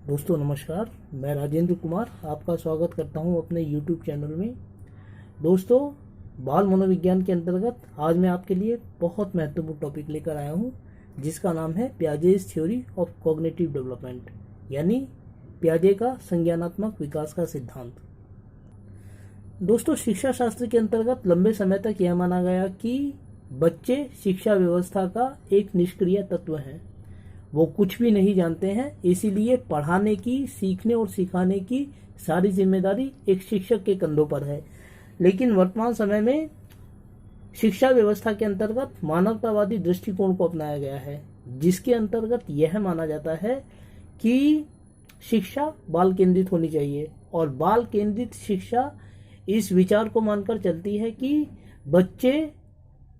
दोस्तों नमस्कार, मैं राजेंद्र कुमार आपका स्वागत करता हूं अपने YouTube चैनल में। दोस्तों, बाल मनोविज्ञान के अंतर्गत आज मैं आपके लिए बहुत महत्वपूर्ण टॉपिक लेकर आया हूं, जिसका नाम है पियाजे's थ्योरी ऑफ कॉग्निटिव डेवलपमेंट, यानी पियाजे का संज्ञानात्मक विकास का सिद्धांत। दोस्तों, शिक्षा शास्त्र के अंतर्गत लंबे समय तक यह माना गया कि बच्चे शिक्षा व्यवस्था का एक निष्क्रिय तत्व हैं। वो कुछ भी नहीं जानते हैं, इसीलिए पढ़ाने की, सीखने और सिखाने की सारी जिम्मेदारी एक शिक्षक के कंधों पर है। लेकिन वर्तमान समय में शिक्षा व्यवस्था के अंतर्गत मानवतावादी दृष्टिकोण को अपनाया गया है, जिसके अंतर्गत यह माना जाता है कि शिक्षा बाल केंद्रित होनी चाहिए। और बाल केंद्रित शिक्षा इस विचार को मानकर चलती है कि बच्चे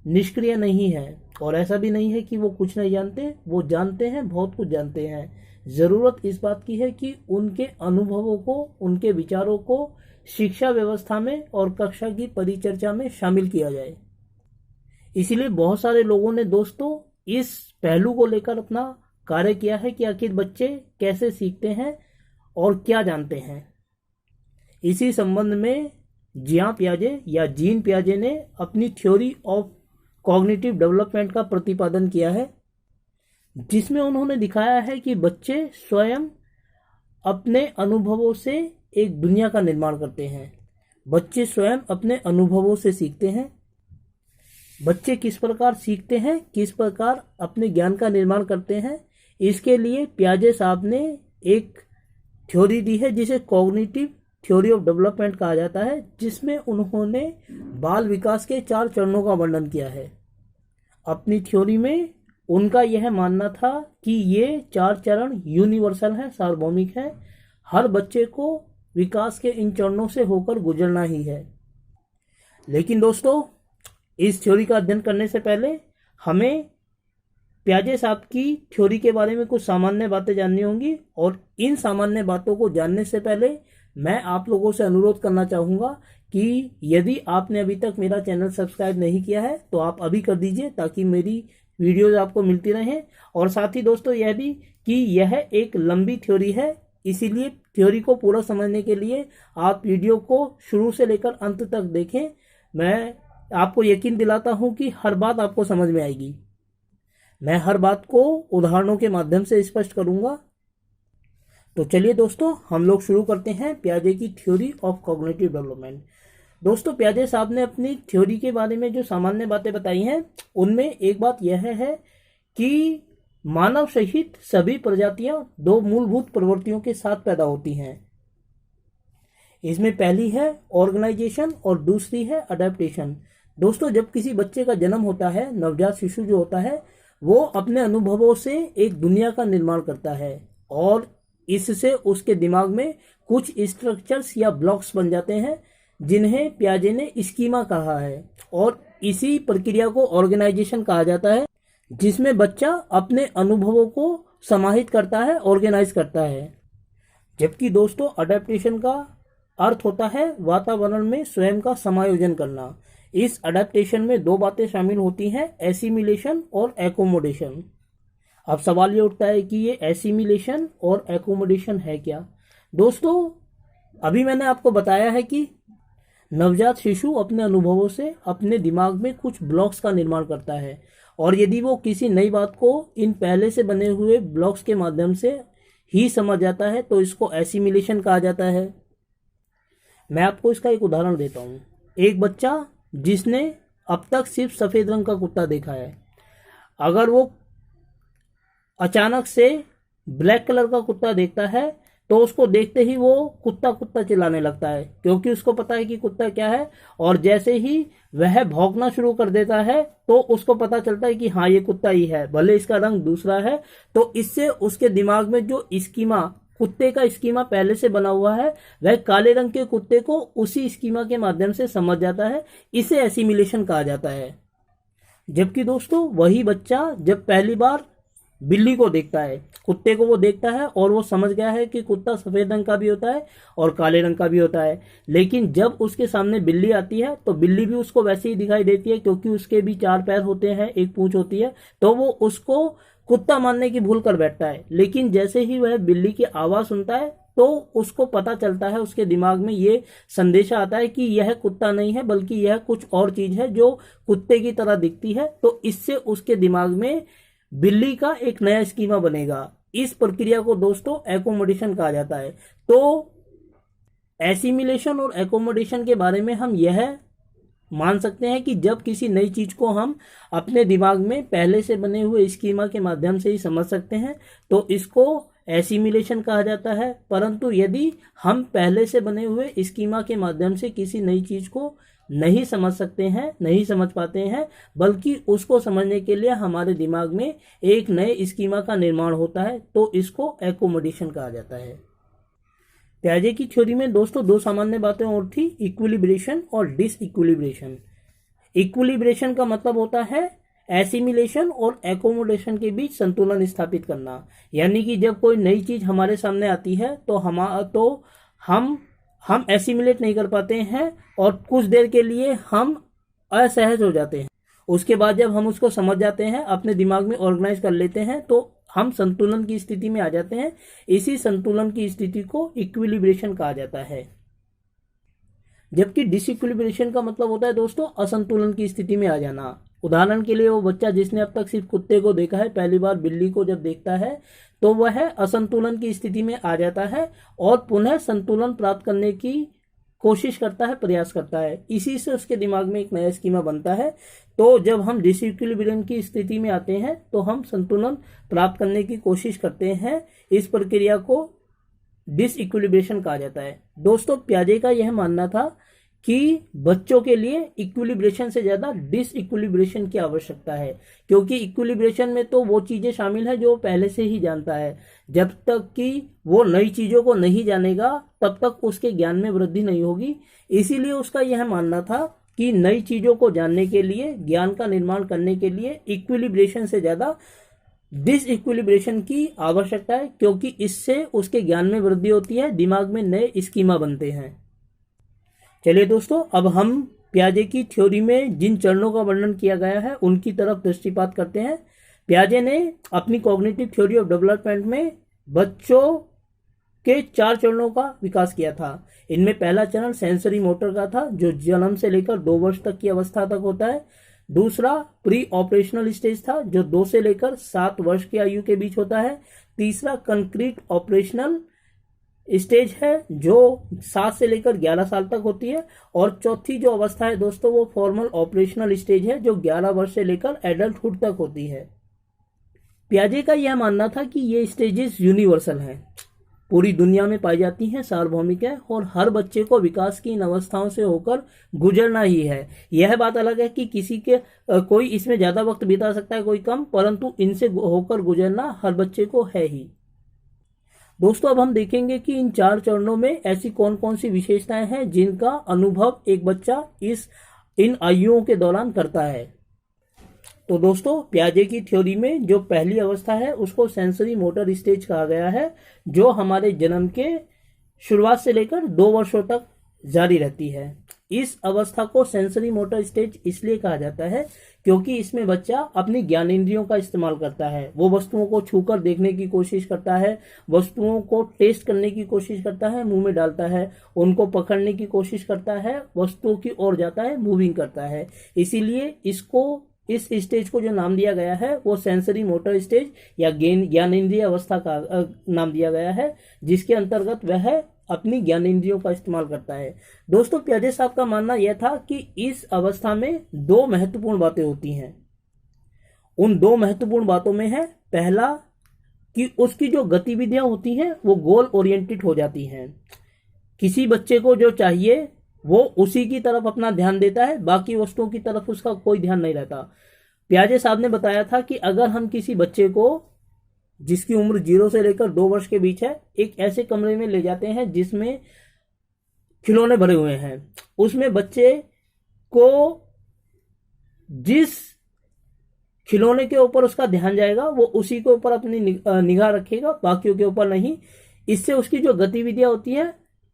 निष्क्रिय नहीं है, और ऐसा भी नहीं है कि वो कुछ नहीं जानते, वो जानते हैं, बहुत कुछ जानते हैं। ज़रूरत इस बात की है कि उनके अनुभवों को, उनके विचारों को शिक्षा व्यवस्था में और कक्षा की परिचर्चा में शामिल किया जाए। इसीलिए बहुत सारे लोगों ने दोस्तों इस पहलू को लेकर अपना कार्य किया है कि आखिर बच्चे कैसे सीखते हैं और क्या जानते हैं। इसी संबंध में जियां पियाजे या जीन पियाजे ने अपनी थ्योरी ऑफ कॉग्निटिव डेवलपमेंट का प्रतिपादन किया है, जिसमें उन्होंने दिखाया है कि बच्चे स्वयं अपने अनुभवों से एक दुनिया का निर्माण करते हैं। बच्चे स्वयं अपने अनुभवों से सीखते हैं। बच्चे किस प्रकार सीखते हैं, किस प्रकार अपने ज्ञान का निर्माण करते हैं, इसके लिए पियाजे साहब ने एक थ्योरी दी है, जिसे कॉग्निटिव थ्योरी ऑफ डेवलपमेंट कहा जाता है, जिसमें उन्होंने बाल विकास के 4 चरणों का वर्णन किया है। अपनी थ्योरी में उनका यह मानना था कि ये 4 चरण यूनिवर्सल हैं, सार्वभौमिक हैं। हर बच्चे को विकास के इन चरणों से होकर गुजरना ही है। लेकिन दोस्तों, इस थ्योरी का अध्ययन करने से पहले हमें पियाजे साहब की थ्योरी के बारे में कुछ सामान्य बातें जाननी होंगी, और इन सामान्य बातों को जानने से पहले मैं आप लोगों से अनुरोध करना चाहूँगा कि यदि आपने अभी तक मेरा चैनल सब्सक्राइब नहीं किया है तो आप अभी कर दीजिए, ताकि मेरी वीडियोज आपको मिलती रहें। और साथ ही दोस्तों यह भी कि यह एक लंबी थ्योरी है, इसीलिए थ्योरी को पूरा समझने के लिए आप वीडियो को शुरू से लेकर अंत तक देखें। मैं आपको यकीन दिलाता हूँ कि हर बात आपको समझ में आएगी। मैं हर बात को उदाहरणों के माध्यम से स्पष्ट करूँगा। तो चलिए दोस्तों, हम लोग शुरू करते हैं पियाजे की थ्योरी ऑफ कॉग्निटिव डेवलपमेंट। दोस्तों, पियाजे साहब ने अपनी थ्योरी के बारे में जो सामान्य बातें बताई हैं, उनमें एक बात यह है कि मानव सहित सभी प्रजातियां 2 मूलभूत प्रवृत्तियों के साथ पैदा होती हैं। इसमें पहली है ऑर्गेनाइजेशन और दूसरी है अडेप्टेशन। दोस्तों, जब किसी बच्चे का जन्म होता है, नवजात शिशु जो होता है, वो अपने अनुभवों से एक दुनिया का निर्माण करता है, और इससे उसके दिमाग में कुछ स्ट्रक्चर्स या ब्लॉक्स बन जाते हैं, जिन्हें पियाजे ने स्कीमा कहा है। और इसी प्रक्रिया को ऑर्गेनाइजेशन कहा जाता है, जिसमें बच्चा अपने अनुभवों को समाहित करता है, ऑर्गेनाइज करता है। जबकि दोस्तों अडेप्टेशन का अर्थ होता है वातावरण में स्वयं का समायोजन करना। इस अडेप्टेशन में 2 बातें शामिल होती हैं, एसिमिलेशन और एकोमोडेशन। अब सवाल ये उठता है कि ये एसिमिलेशन और एकोमोडेशन है क्या। दोस्तों, अभी मैंने आपको बताया है कि नवजात शिशु अपने अनुभवों से अपने दिमाग में कुछ ब्लॉक्स का निर्माण करता है, और यदि वो किसी नई बात को इन पहले से बने हुए ब्लॉक्स के माध्यम से ही समझ जाता है, तो इसको एसिमिलेशन कहा जाता है। मैं आपको इसका एक उदाहरण देता हूँ। एक बच्चा जिसने अब तक सिर्फ सफ़ेद रंग का कुत्ता देखा है, अगर वो अचानक से ब्लैक कलर का कुत्ता देखता है, तो उसको देखते ही वो कुत्ता कुत्ता चिल्लाने लगता है, क्योंकि उसको पता है कि कुत्ता क्या है। और जैसे ही वह भौंकना शुरू कर देता है, तो उसको पता चलता है कि हाँ, ये कुत्ता ही है, भले इसका रंग दूसरा है। तो इससे उसके दिमाग में जो स्कीमा, कुत्ते का स्कीमा पहले से बना हुआ है, वह काले रंग के कुत्ते को उसी स्कीमा के माध्यम से समझ जाता है। इसे एसिमिलेशन कहा जाता है। जबकि दोस्तों वही बच्चा जब पहली बार बिल्ली को देखता है, कुत्ते को वो देखता है, और वो समझ गया है कि कुत्ता सफ़ेद रंग का भी होता है और काले रंग का भी होता है। लेकिन जब उसके सामने बिल्ली आती है, तो बिल्ली भी उसको वैसे ही दिखाई देती है, क्योंकि उसके भी 4 पैर होते हैं, एक पूंछ होती है। तो वो उसको कुत्ता मानने की भूल कर बैठता है, लेकिन जैसे ही वह बिल्ली की आवाज सुनता है तो उसको पता चलता है, उसके दिमाग में ये संदेशा आता है कि यह कुत्ता नहीं है बल्कि यह कुछ और चीज है जो कुत्ते की तरह दिखती है। तो इससे उसके दिमाग में बिल्ली का एक नया स्कीमा बनेगा। इस प्रक्रिया को दोस्तों एकोमोडेशन कहा जाता है। तो एसिमिलेशन और एकोमोडेशन के बारे में हम यह मान सकते हैं कि जब किसी नई चीज को हम अपने दिमाग में पहले से बने हुए स्कीमा के माध्यम से ही समझ सकते हैं तो इसको एसिमिलेशन कहा जाता है। परंतु यदि हम पहले से बने हुए स्कीमा के माध्यम से किसी नई चीज को नहीं समझ सकते हैं, नहीं समझ पाते हैं, बल्कि उसको समझने के लिए हमारे दिमाग में एक नए स्कीमा का निर्माण होता है, तो इसको एकोमोडेशन कहा जाता है। प्याजे की थ्योरी में दोस्तों दो सामान्य बातें और थी, इक्विलिब्रेशन और डिसइक्विलिब्रेशन। इक्विलिब्रेशन का मतलब होता है एसिमिलेशन और एकोमोडेशन के बीच संतुलन स्थापित करना। यानी कि जब कोई नई चीज हमारे सामने आती है तो हम एसिमिलेट नहीं कर पाते हैं और कुछ देर के लिए हम असहज हो जाते हैं। उसके बाद जब हम उसको समझ जाते हैं, अपने दिमाग में ऑर्गेनाइज कर लेते हैं, तो हम संतुलन की स्थिति में आ जाते हैं। इसी संतुलन की स्थिति को इक्विलिब्रेशन कहा जाता है। जबकि डिसइक्विलिब्रेशन का मतलब होता है दोस्तों असंतुलन की स्थिति में आ जाना। उदाहरण के लिए वो बच्चा जिसने अब तक सिर्फ कुत्ते को देखा है, पहली बार बिल्ली को जब देखता है तो वह असंतुलन की स्थिति में आ जाता है और पुनः संतुलन प्राप्त करने की कोशिश करता है, प्रयास करता है। इसी से उसके दिमाग में एक नया स्कीमा बनता है। तो जब हम डिसइक्विलिब्रियम की स्थिति में आते हैं तो हम संतुलन प्राप्त करने की कोशिश करते हैं। इस प्रक्रिया को डिसइक्विलिब्रेशन कहा जाता है। दोस्तों प्याजे का यह मानना था कि बच्चों के लिए इक्विलिब्रेशन से ज्यादा डिसइक्विलिब्रेशन की आवश्यकता है, क्योंकि इक्विलिब्रेशन में तो वो चीजें शामिल है जो पहले से ही जानता है। जब तक कि वो नई चीजों को नहीं जानेगा तब तक उसके ज्ञान में वृद्धि नहीं होगी। इसीलिए उसका यह मानना था कि नई चीजों को जानने के लिए, ज्ञान का निर्माण करने के लिए इक्विलिब्रेशन से ज्यादा डिसइक्विलिब्रेशन की आवश्यकता है, क्योंकि इससे उसके ज्ञान में वृद्धि होती है, दिमाग में नए स्कीमा बनते हैं। चलिए दोस्तों, अब हम प्याजे की थ्योरी में जिन चरणों का वर्णन किया गया है उनकी तरफ दृष्टिपात करते हैं। प्याजे ने अपनी कॉग्निटिव थ्योरी ऑफ डेवलपमेंट में बच्चों के 4 चरणों का विकास किया था। इनमें पहला चरण सेंसरी मोटर का था, जो जन्म से लेकर 2 वर्ष तक की अवस्था तक होता है। दूसरा प्री ऑपरेशनल स्टेज था, जो 2 से लेकर 7 वर्ष की आयु के बीच होता है। तीसरा कंक्रीट ऑपरेशनल स्टेज है, जो 7 से लेकर 11 साल तक होती है। और चौथी जो अवस्था है दोस्तों, वो फॉर्मल ऑपरेशनल स्टेज है, जो 11 वर्ष से लेकर एडल्टहुड तक होती है। प्याजे का यह मानना था कि ये स्टेजेस यूनिवर्सल हैं, पूरी दुनिया में पाई जाती हैं, सार्वभौमिक है और हर बच्चे को विकास की इन अवस्थाओं से होकर गुजरना ही है। यह बात अलग है कि किसी के कोई इसमें ज्यादा वक्त बिता सकता है, कोई कम, परंतु इनसे होकर गुजरना हर बच्चे को है ही। दोस्तों अब हम देखेंगे कि इन 4 चरणों में ऐसी कौन कौन सी विशेषताएं हैं जिनका अनुभव एक बच्चा इन आयुओं के दौरान करता है। तो दोस्तों प्याजे की थ्योरी में जो पहली अवस्था है उसको सेंसरी मोटर स्टेज कहा गया है, जो हमारे जन्म के शुरुआत से लेकर 2 वर्षों तक जारी रहती है। इस अवस्था को सेंसरी मोटर स्टेज इसलिए कहा जाता है क्योंकि इसमें बच्चा अपनी ज्ञानेंद्रियों का इस्तेमाल करता है। वो वस्तुओं को छूकर देखने की कोशिश करता है, वस्तुओं को टेस्ट करने की कोशिश करता है, मुंह में डालता है, उनको पकड़ने की कोशिश करता है, वस्तुओं की ओर जाता है, मूविंग करता है। इसीलिए इस स्टेज को जो नाम दिया गया है वो सेंसरी मोटर स्टेज या ज्ञानेंद्रिय अवस्था का नाम दिया गया है, जिसके अंतर्गत वह अपनी ज्ञानेंद्रियों का इस्तेमाल करता है। दोस्तों प्याजे साहब का मानना यह था कि इस अवस्था में 2 महत्वपूर्ण बातें होती हैं। उन 2 महत्वपूर्ण बातों में है, पहला कि उसकी जो गतिविधियां होती हैं वो गोल ओरिएंटेड हो जाती हैं। किसी बच्चे को जो चाहिए वो उसी की तरफ अपना ध्यान देता है, बाकी वस्तुओं की तरफ उसका कोई ध्यान नहीं रहता। प्याजे साहब ने बताया था कि अगर हम किसी बच्चे को जिसकी उम्र 0 से लेकर 2 वर्ष के बीच है एक ऐसे कमरे में ले जाते हैं जिसमें खिलौने भरे हुए हैं, उसमें बच्चे को जिस खिलौने के ऊपर उसका ध्यान जाएगा वो उसी के ऊपर अपनी निगाह रखेगा, बाकियों के ऊपर नहीं। इससे उसकी जो गतिविधियां होती हैं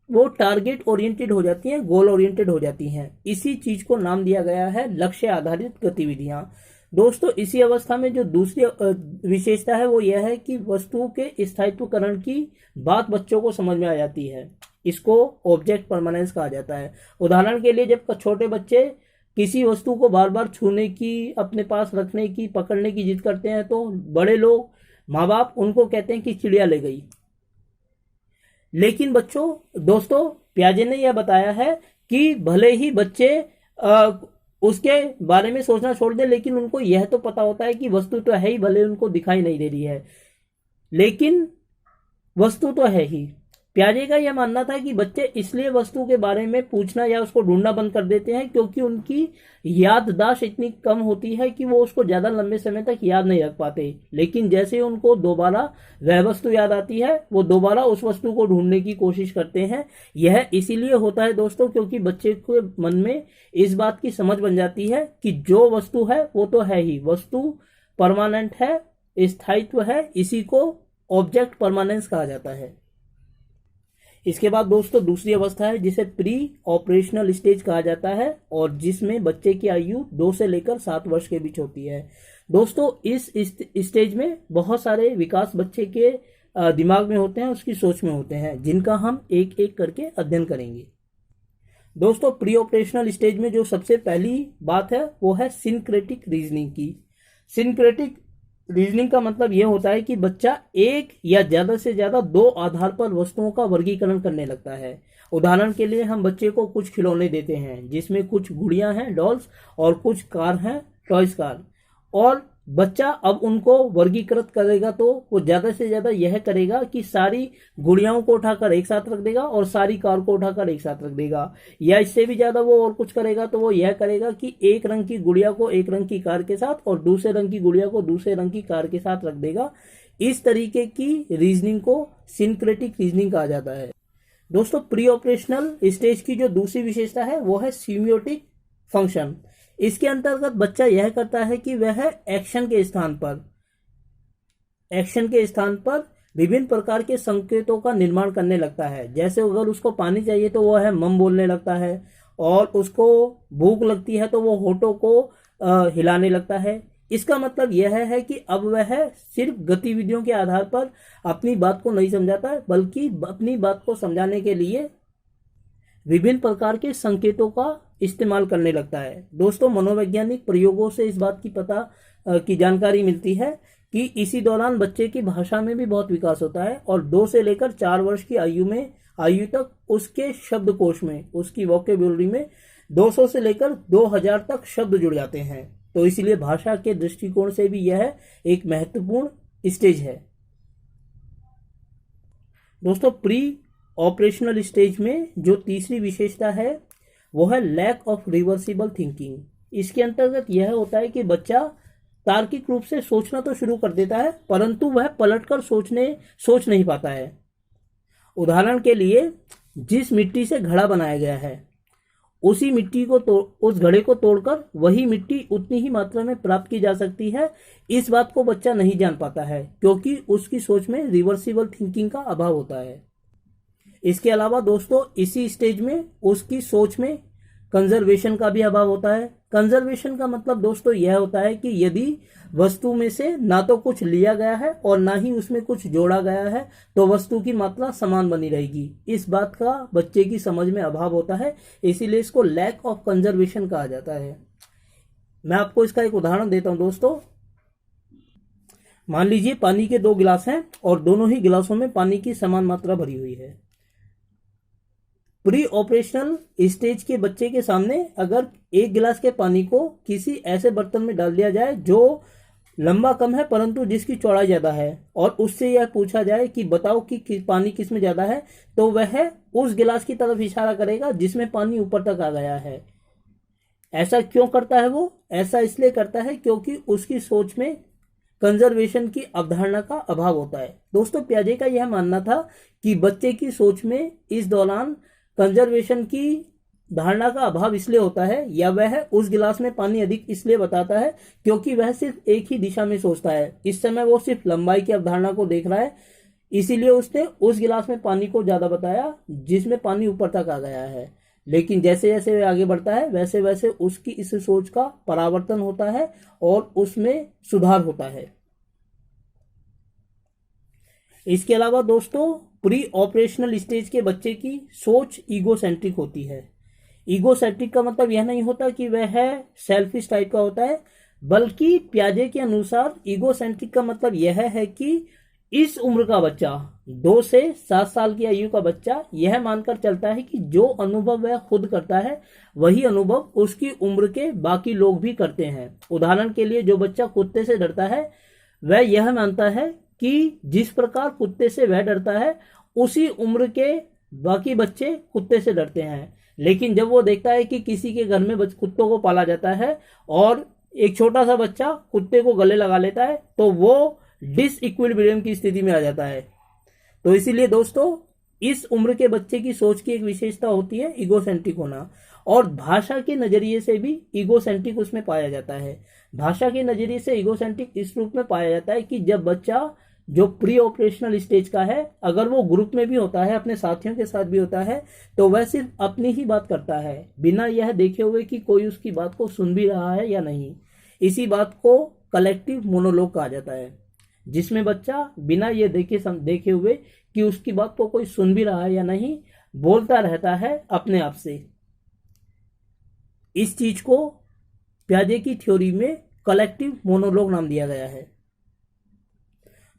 वो टारगेट ओरिएंटेड हो जाती हैं, गोल ओरिएंटेड हो जाती हैं। इसी चीज को नाम दिया गया है लक्ष्य आधारित गतिविधियां। दोस्तों इसी अवस्था में जो दूसरी विशेषता है वो यह है कि वस्तुओं के स्थायित्वकरण की बात बच्चों को समझ में आ जाती है। इसको ऑब्जेक्ट परमानेंस कहा जाता है। उदाहरण के लिए जब छोटे बच्चे किसी वस्तु को बार बार छूने की, अपने पास रखने की, पकड़ने की जिद करते हैं तो बड़े लोग, माँ बाप उनको कहते हैं कि चिड़िया ले गई। लेकिन दोस्तों पियाजे ने यह बताया है कि भले ही बच्चे उसके बारे में सोचना छोड़ दें, लेकिन उनको यह तो पता होता है कि वस्तु तो है ही, भले उनको दिखाई नहीं दे रही है, लेकिन वस्तु तो है ही। पियाजे का यह मानना था कि बच्चे इसलिए वस्तु के बारे में पूछना या उसको ढूंढना बंद कर देते हैं क्योंकि उनकी याददाश्त इतनी कम होती है कि वो उसको ज्यादा लंबे समय तक याद नहीं रख पाते। लेकिन जैसे उनको दोबारा वह वस्तु याद आती है, वो दोबारा उस वस्तु को ढूंढने की कोशिश करते हैं। यह इसीलिए होता है दोस्तों क्योंकि बच्चे के मन में इस बात की समझ बन जाती है कि जो वस्तु है वो तो है ही, वस्तु परमानेंट है, स्थायित्व है, इसी को ऑब्जेक्ट परमानेंस कहा जाता है। इसके बाद दोस्तों दूसरी अवस्था है जिसे प्री ऑपरेशनल स्टेज कहा जाता है और जिसमें बच्चे की आयु 2 से लेकर 7 वर्ष के बीच होती है। दोस्तों इस स्टेज में बहुत सारे विकास बच्चे के दिमाग में होते हैं, उसकी सोच में होते हैं, जिनका हम एक एक करके अध्ययन करेंगे। दोस्तों प्री ऑपरेशनल स्टेज में जो सबसे पहली बात है वो है सिंक्रेटिक रीजनिंग की। सिंक्रेटिक रीजनिंग का मतलब यह होता है कि बच्चा एक या ज्यादा से ज्यादा 2 आधार पर वस्तुओं का वर्गीकरण करने लगता है। उदाहरण के लिए हम बच्चे को कुछ खिलौने देते हैं जिसमें कुछ गुड़ियां हैं, डॉल्स, और कुछ कार हैं, टॉयज कार, और बच्चा अब उनको वर्गीकृत करेगा तो वो ज्यादा से ज्यादा यह करेगा कि सारी गुड़ियाओं को उठाकर एक साथ रख देगा और सारी कार को उठाकर एक साथ रख देगा, या इससे भी ज्यादा वो और कुछ करेगा तो वो यह करेगा कि एक रंग की गुड़िया को एक रंग की कार के साथ और दूसरे रंग की गुड़िया को दूसरे रंग की कार के साथ रख देगा। इस तरीके की रीजनिंग को सिंक्रेटिक रीजनिंग कहा जाता है। दोस्तों प्री ऑपरेशनल स्टेज की जो दूसरी विशेषता है वो है सिम्योटिक फंक्शन। इसके अंतर्गत बच्चा यह करता है कि वह एक्शन के स्थान पर विभिन्न प्रकार के संकेतों का निर्माण करने लगता है। जैसे अगर उसको पानी चाहिए तो वह मम बोलने लगता है, और उसको भूख लगती है तो वो होठों को हिलाने लगता है। इसका मतलब यह है कि अब वह सिर्फ गतिविधियों के आधार पर अपनी बात को नहीं समझाता है, बल्कि अपनी बात को समझाने के लिए विभिन्न प्रकार के संकेतों का इस्तेमाल करने लगता है। दोस्तों मनोवैज्ञानिक प्रयोगों से इस बात की जानकारी मिलती है कि इसी दौरान बच्चे की भाषा में भी बहुत विकास होता है और 2 से लेकर 4 वर्ष की आयु तक उसके शब्दकोश में, उसकी वोकेबुलरी में 200 से लेकर 2000 तक शब्द जुड़ जाते हैं। तो इसलिए भाषा के दृष्टिकोण से भी यह एक महत्वपूर्ण स्टेज है। दोस्तों प्री ऑपरेशनल स्टेज में जो तीसरी विशेषता है वो है लैक ऑफ रिवर्सिबल थिंकिंग। इसके अंतर्गत यह होता है कि बच्चा तार्किक रूप से सोचना तो शुरू कर देता है, परंतु वह पलटकर सोच नहीं पाता है। उदाहरण के लिए जिस मिट्टी से घड़ा बनाया गया है उस घड़े को तोड़कर वही मिट्टी उतनी ही मात्रा में प्राप्त की जा सकती है। इस बात को बच्चा नहीं जान पाता है क्योंकि उसकी सोच में रिवर्सिबल थिंकिंग का अभाव होता है। इसके अलावा दोस्तों इसी स्टेज में उसकी सोच में कंजर्वेशन का भी अभाव होता है। कंजर्वेशन का मतलब दोस्तों यह होता है कि यदि वस्तु में से ना तो कुछ लिया गया है और ना ही उसमें कुछ जोड़ा गया है तो वस्तु की मात्रा समान बनी रहेगी। इस बात का बच्चे की समझ में अभाव होता है, इसीलिए इसको लैक ऑफ कंजर्वेशन कहा जाता है। मैं आपको इसका एक उदाहरण देता हूं दोस्तों। मान लीजिए पानी के 2 गिलास हैं और दोनों ही गिलासों में पानी की समान मात्रा भरी हुई है। प्री ऑपरेशनल स्टेज के बच्चे के सामने अगर एक गिलास के पानी को किसी ऐसे बर्तन में डाल दिया जाए जो लंबा कम है परंतु जिसकी चौड़ाई ज्यादा है, और उससे यह पूछा जाए कि बताओ कि पानी किस में ज्यादा है, तो वह उस गिलास की तरफ इशारा करेगा जिसमें पानी ऊपर तक आ गया है। ऐसा क्यों करता है वो? ऐसा इसलिए करता है क्योंकि उसकी सोच में कंजर्वेशन की अवधारणा का अभाव होता है। दोस्तों पियाजे का यह मानना था कि बच्चे की सोच में इस दौरान कंजर्वेशन की धारणा का अभाव इसलिए होता है, या वह उस गिलास में पानी अधिक इसलिए बताता है क्योंकि वह सिर्फ एक ही दिशा में सोचता है। इस समय वो सिर्फ लंबाई की अवधारणा को देख रहा है, इसीलिए उसने उस गिलास में पानी को ज्यादा बताया जिसमें पानी ऊपर तक आ गया है। लेकिन जैसे जैसे वह आगे बढ़ता है वैसे वैसे उसकी इस सोच का परावर्तन होता है और उसमें सुधार होता है। इसके अलावा दोस्तों प्री ऑपरेशनल स्टेज के बच्चे की सोच ईगोसेंट्रिक होती है। ईगोसेंट्रिक का मतलब यह नहीं होता कि वह सेल्फिश टाइप का होता है, बल्कि पियाजे के अनुसार ईगोसेंट्रिक का मतलब यह है कि इस उम्र का बच्चा 2 से 7 साल की आयु का बच्चा यह मानकर चलता है कि जो अनुभव वह खुद करता है वही अनुभव उसकी उम्र के बाकी लोग भी करते हैं। उदाहरण के लिए जो बच्चा कुत्ते से डरता है वह यह मानता है कि जिस प्रकार कुत्ते से वह डरता है उसी उम्र के बाकी बच्चे कुत्ते से डरते हैं। लेकिन जब वो देखता है कि किसी के घर में कुत्तों को पाला जाता है और एक छोटा सा बच्चा कुत्ते को गले लगा लेता है तो वो डिसइक्विलिब्रियम की स्थिति में आ जाता है। तो इसीलिए दोस्तों इस उम्र के बच्चे की सोच की एक विशेषता होती है ईगोसेंट्रिक होना, और भाषा के नजरिए से भी ईगोसेंट्रिक उसमें पाया जाता है। भाषा के नजरिए से ईगोसेंट्रिक इस रूप में पाया जाता है कि जब बच्चा जो प्री ऑपरेशनल स्टेज का है अगर वो ग्रुप में भी होता है, अपने साथियों के साथ भी होता है, तो वह सिर्फ अपनी ही बात करता है बिना यह देखे हुए कि कोई उसकी बात को सुन भी रहा है या नहीं। इसी बात को कलेक्टिव मोनोलॉग कहा जाता है, जिसमें बच्चा बिना ये देखे हुए कि उसकी बात को कोई सुन भी रहा है या नहीं बोलता रहता है अपने आप से। इस चीज को पियाजे की थ्योरी में कलेक्टिव मोनोलॉग नाम दिया गया है।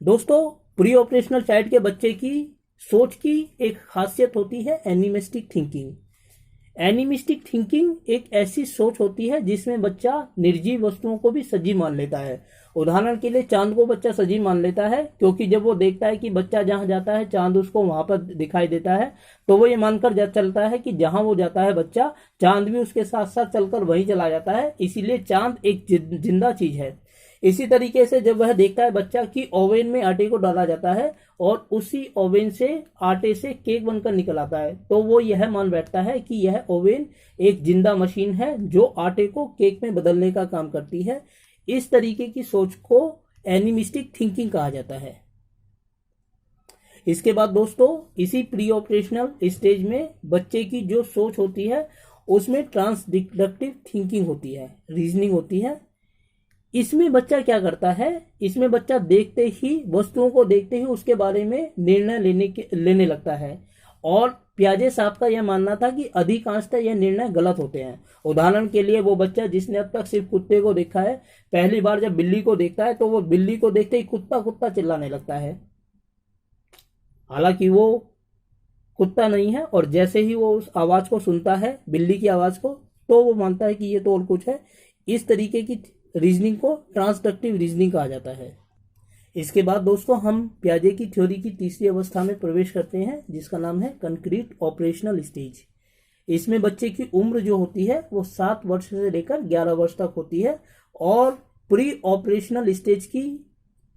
दोस्तों प्री ऑपरेशनल चाइल्ड के बच्चे की सोच की एक खासियत होती है एनिमिस्टिक थिंकिंग। एनिमिस्टिक थिंकिंग एक ऐसी सोच होती है जिसमें बच्चा निर्जीव वस्तुओं को भी सजीव मान लेता है। उदाहरण के लिए चांद को बच्चा सजीव मान लेता है क्योंकि जब वो देखता है कि बच्चा जहां जाता है चांद उसको वहां पर दिखाई देता है, तो वो ये मानकर चलता है कि जहां वो जाता है बच्चा चांद भी उसके साथ साथ चलकर वहीं चला जाता है, इसीलिए चांद एक जिंदा चीज है। इसी तरीके से जब वह देखता है बच्चा कि ओवन में आटे को डाला जाता है और उसी ओवन से आटे से केक बनकर निकल आता है, तो वो यह मान बैठता है कि यह ओवन एक जिंदा मशीन है जो आटे को केक में बदलने का काम करती है। इस तरीके की सोच को एनिमिस्टिक थिंकिंग कहा जाता है। इसके बाद दोस्तों इसी प्री ऑपरेशनल स्टेज में बच्चे की जो सोच होती है उसमें ट्रांसडिडक्टिव थिंकिंग होती है, रीजनिंग होती है। इसमें बच्चा क्या करता है, इसमें बच्चा देखते ही वस्तुओं को देखते ही उसके बारे में निर्णय लेने लगता है, और पियाजे साहब का यह मानना था कि अधिकांशतः यह निर्णय गलत होते हैं। उदाहरण के लिए वो बच्चा जिसने अब तक सिर्फ कुत्ते को देखा है, पहली बार जब बिल्ली को देखता है तो वो बिल्ली को देखते ही कुत्ता कुत्ता चिल्लाने लगता है, हालांकि वो कुत्ता नहीं है। और जैसे ही वो उस आवाज को सुनता है, बिल्ली की आवाज को, तो वो मानता है कि ये तो और कुछ है। इस तरीके की रीजनिंग को ट्रांसडक्टिव रीजनिंग कहा जाता है। इसके बाद दोस्तों हम पियाजे की थ्योरी की तीसरी अवस्था में प्रवेश करते हैं जिसका नाम है कंक्रीट ऑपरेशनल स्टेज। इसमें बच्चे की उम्र जो होती है वो 7 वर्ष से लेकर 11 वर्ष तक होती है, और प्री ऑपरेशनल स्टेज की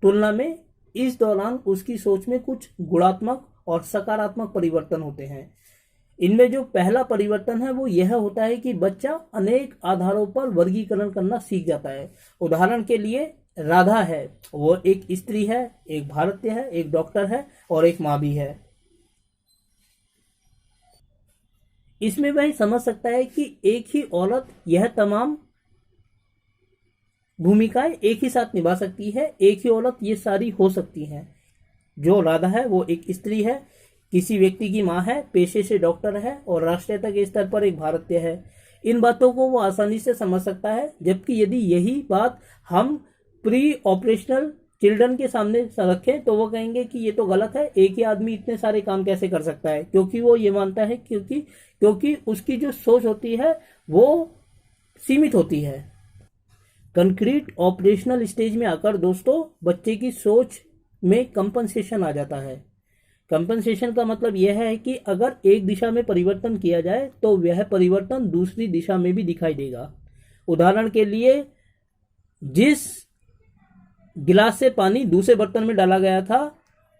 तुलना में इस दौरान उसकी सोच में कुछ गुणात्मक और सकारात्मक परिवर्तन होते हैं। इनमें जो पहला परिवर्तन है वो यह होता है कि बच्चा अनेक आधारों पर वर्गीकरण करना सीख जाता है। उदाहरण के लिए राधा है, वो एक स्त्री है, एक भारतीय है, एक डॉक्टर है और एक माँ भी है। इसमें वह समझ सकता है कि एक ही औरत यह तमाम भूमिकाएं एक ही साथ निभा सकती है, एक ही औरत ये सारी हो सकती है। जो राधा है वो एक स्त्री है, किसी व्यक्ति की माँ है, पेशे से डॉक्टर है और राष्ट्रीयता के स्तर पर एक भारतीय है। इन बातों को वो आसानी से समझ सकता है, जबकि यदि यही बात हम प्री ऑपरेशनल चिल्ड्रन के सामने रखें तो वो कहेंगे कि ये तो गलत है, एक ही आदमी इतने सारे काम कैसे कर सकता है, क्योंकि वो ये मानता है क्योंकि उसकी जो सोच होती है वो सीमित होती है। कंक्रीट ऑपरेशनल स्टेज में आकर दोस्तों बच्चे की सोच में कंपनसेशन आ जाता है। कंपनसेशन का मतलब यह है कि अगर एक दिशा में परिवर्तन किया जाए तो वह परिवर्तन दूसरी दिशा में भी दिखाई देगा। उदाहरण के लिए जिस गिलास से पानी दूसरे बर्तन में डाला गया था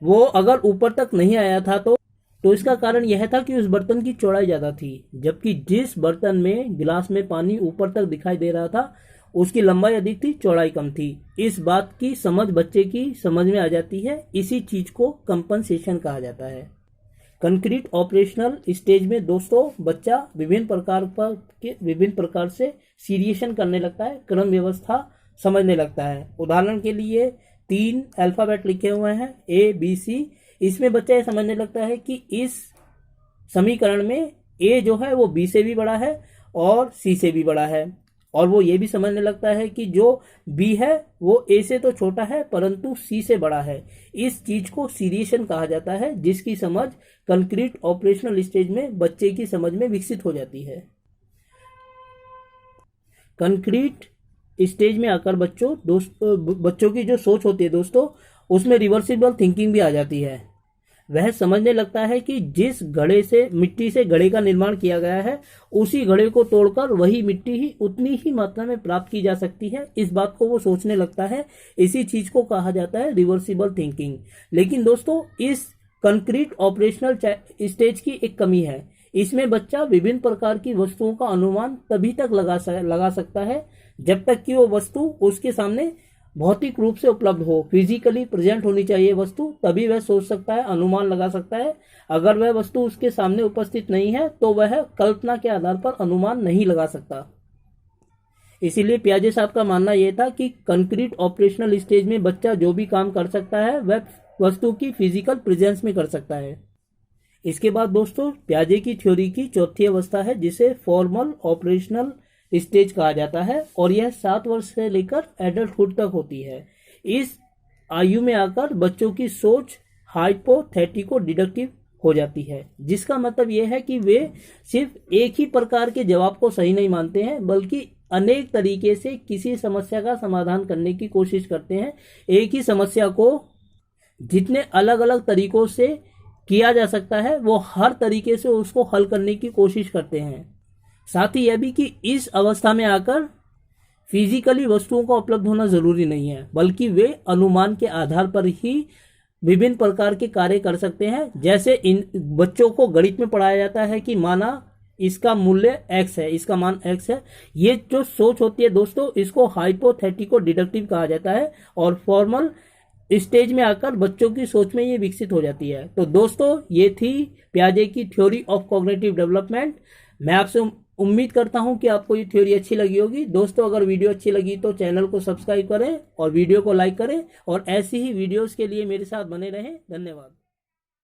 वो अगर ऊपर तक नहीं आया था तो इसका कारण यह था कि उस बर्तन की चौड़ाई ज़्यादा थी, जबकि जिस बर्तन में गिलास में पानी ऊपर तक दिखाई दे रहा था उसकी लंबाई अधिक थी, चौड़ाई कम थी। इस बात की समझ बच्चे की समझ में आ जाती है। इसी चीज को कंपनसेशन कहा जाता है। कंक्रीट ऑपरेशनल स्टेज में दोस्तों बच्चा विभिन्न प्रकार से सीरिएशन करने लगता है, क्रम व्यवस्था समझने लगता है। उदाहरण के लिए 3 अल्फाबेट लिखे हुए हैं ABC। इसमें बच्चा ये समझने लगता है कि इस समीकरण में A जो है वो B से भी बड़ा है और C से भी बड़ा है, और वो ये भी समझने लगता है कि जो B है वो A से तो छोटा है परंतु C से बड़ा है। इस चीज को सीरिएशन कहा जाता है, जिसकी समझ कंक्रीट ऑपरेशनल स्टेज में बच्चे की समझ में विकसित हो जाती है। कंक्रीट स्टेज में आकर बच्चों की जो सोच होती है दोस्तों, उसमें रिवर्सिबल थिंकिंग भी आ जाती है। वह समझने लगता है कि जिस मिट्टी से घड़े का निर्माण किया गया है, उसी घड़े को तोड़कर वही मिट्टी ही उतनी ही मात्रा में प्राप्त की जा सकती है। इस बात को वो सोचने लगता है। इसी चीज को कहा जाता है रिवर्सिबल थिंकिंग। लेकिन दोस्तों इस कंक्रीट ऑपरेशनल स्टेज की एक कमी है। इसमें बच्चा विभिन्न प्रकार की वस्तुओं का अनुमान तभी तक लगा सकता है जब तक कि वो वस्तु उसके सामने भौतिक रूप से उपलब्ध हो, फिजिकली प्रेजेंट होनी चाहिए वस्तु, तभी वह सोच सकता है, अनुमान लगा सकता है। अगर वह वस्तु उसके सामने उपस्थित नहीं है तो वह कल्पना के आधार पर अनुमान नहीं लगा सकता। इसीलिए पियाजे साहब का मानना यह था कि कंक्रीट ऑपरेशनल स्टेज में बच्चा जो भी काम कर सकता है वह वस्तु की फिजिकल प्रेजेंस में कर सकता है। इसके बाद दोस्तों पियाजे की थ्योरी की चौथी अवस्था है, जिसे फॉर्मल ऑपरेशनल स्टेज कहा जाता है, और यह 7 वर्ष से लेकर एडल्टहुड तक होती है। इस आयु में आकर बच्चों की सोच हाइपोथेटिको डिडक्टिव हो जाती है, जिसका मतलब यह है कि वे सिर्फ एक ही प्रकार के जवाब को सही नहीं मानते हैं, बल्कि अनेक तरीके से किसी समस्या का समाधान करने की कोशिश करते हैं। एक ही समस्या को जितने अलग अलग तरीकों से किया जा सकता है, वो हर तरीके से उसको हल करने की कोशिश करते हैं। साथ ही यह भी कि इस अवस्था में आकर फिजिकली वस्तुओं का उपलब्ध होना जरूरी नहीं है, बल्कि वे अनुमान के आधार पर ही विभिन्न प्रकार के कार्य कर सकते हैं। जैसे इन बच्चों को गणित में पढ़ाया जाता है कि माना इसका मूल्य x है, इसका मान x है। ये जो सोच होती है दोस्तों, इसको हाइपोथेटिको डिडक्टिव कहा जाता है, और फॉर्मल स्टेज में आकर बच्चों की सोच में ये विकसित हो जाती है। तो दोस्तों ये थी पियाजे की थ्योरी ऑफ कॉग्निटिव डेवलपमेंट। मैं आपसे उम्मीद करता हूं कि आपको ये थ्योरी अच्छी लगी होगी। दोस्तों अगर वीडियो अच्छी लगी तो चैनल को सब्सक्राइब करें और वीडियो को लाइक करें, और ऐसी ही वीडियोस के लिए मेरे साथ बने रहें। धन्यवाद।